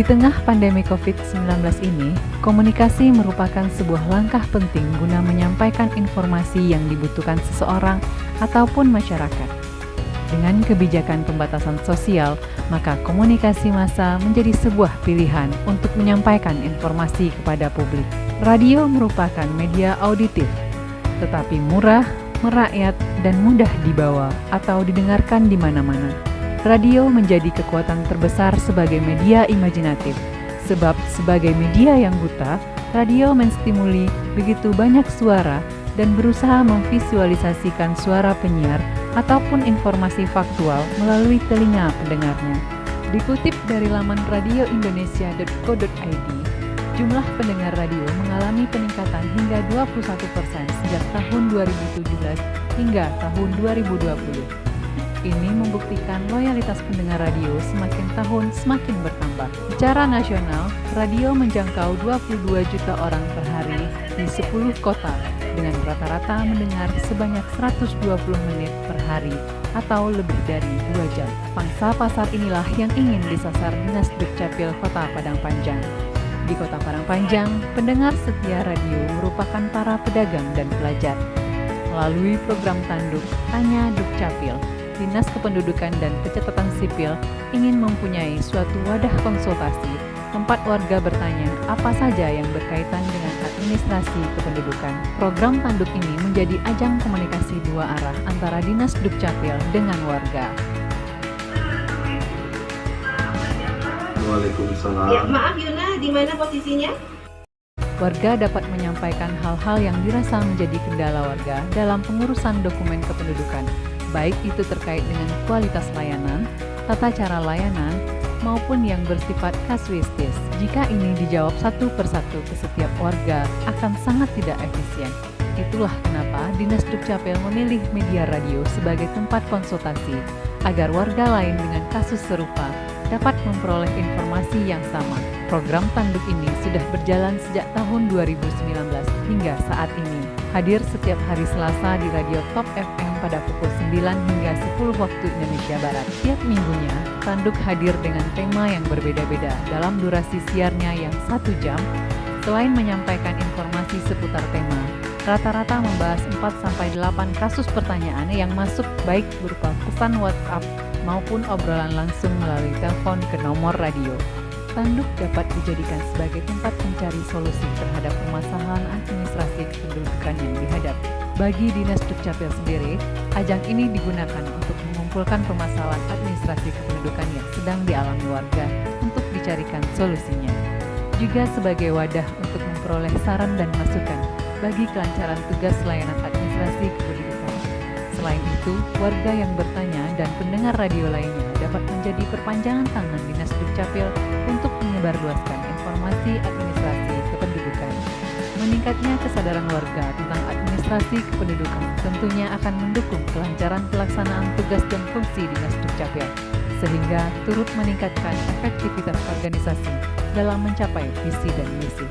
Di tengah pandemi COVID-19 ini, komunikasi merupakan sebuah langkah penting guna menyampaikan informasi yang dibutuhkan seseorang ataupun masyarakat. Dengan kebijakan pembatasan sosial, maka komunikasi massa menjadi sebuah pilihan untuk menyampaikan informasi kepada publik. Radio merupakan media auditif, tetapi murah, merakyat, dan mudah dibawa atau didengarkan di mana-mana. Radio menjadi kekuatan terbesar sebagai media imajinatif, sebab sebagai media yang buta, radio menstimuli begitu banyak suara dan berusaha memvisualisasikan suara penyiar ataupun informasi faktual melalui telinga pendengarnya. Dikutip dari laman radioindonesia.co.id, jumlah pendengar radio mengalami peningkatan hingga 21% sejak tahun 2017 hingga tahun 2020. Ini membuktikan loyalitas pendengar radio semakin tahun semakin bertambah. Secara nasional, radio menjangkau 22 juta orang per hari di 10 kota dengan rata-rata mendengar sebanyak 120 menit per hari atau lebih dari 2 jam. Pangsa pasar inilah yang ingin disasar Dinas Dukcapil Kota Padang Panjang. Di Kota Padang Panjang, pendengar setia radio merupakan para pedagang dan pelajar. Melalui program tanduk Tanya Dukcapil, Dinas Kependudukan dan Pencatatan Sipil ingin mempunyai suatu wadah konsultasi tempat warga bertanya apa saja yang berkaitan dengan administrasi kependudukan. Program tanduk ini menjadi ajang komunikasi dua arah antara Dinas Dukcapil dengan warga. Waalaikumsalam. Ya, maaf Yuna, di mana posisinya? Warga dapat menyampaikan hal-hal yang dirasa menjadi kendala warga dalam pengurusan dokumen kependudukan, baik itu terkait dengan kualitas layanan, tata cara layanan, maupun yang bersifat kasuistis. Jika ini dijawab satu persatu ke setiap warga, akan sangat tidak efisien. Itulah kenapa Dinas Dukcapil memilih media radio sebagai tempat konsultasi, agar warga lain dengan kasus serupa dapat memperoleh informasi yang sama. Program tanduk ini sudah berjalan sejak tahun 2019 hingga saat ini. Hadir setiap hari Selasa di Radio Top FM pada pukul 9 hingga 10 waktu Indonesia Barat. Tiap minggunya, tanduk hadir dengan tema yang berbeda-beda dalam durasi siarnya yang 1 jam. Selain menyampaikan informasi seputar tema, rata-rata membahas 4-8 kasus pertanyaan yang masuk baik berupa pesan WhatsApp maupun obrolan langsung melalui telepon ke nomor radio. Tanduk dapat dijadikan sebagai tempat mencari solusi terhadap permasalahan administrasi kependudukan yang dihadapi. Bagi Dinas Dukcapil sendiri, ajang ini digunakan untuk mengumpulkan permasalahan administrasi kependudukan yang sedang dialami warga untuk dicarikan solusinya. Juga sebagai wadah untuk memperoleh saran dan masukan bagi kelancaran tugas layanan administrasi kependudukan. Selain itu, warga yang bertanya dan pendengar radio lainnya dapat menjadi perpanjangan tangan Dinas Dukcapil untuk menyebarluaskan informasi administrasi kependudukan. Meningkatnya kesadaran warga tentang administrasi kependudukan tentunya akan mendukung kelancaran pelaksanaan tugas dan fungsi Dinas Dukcapil, sehingga turut meningkatkan efektivitas organisasi dalam mencapai visi dan misi.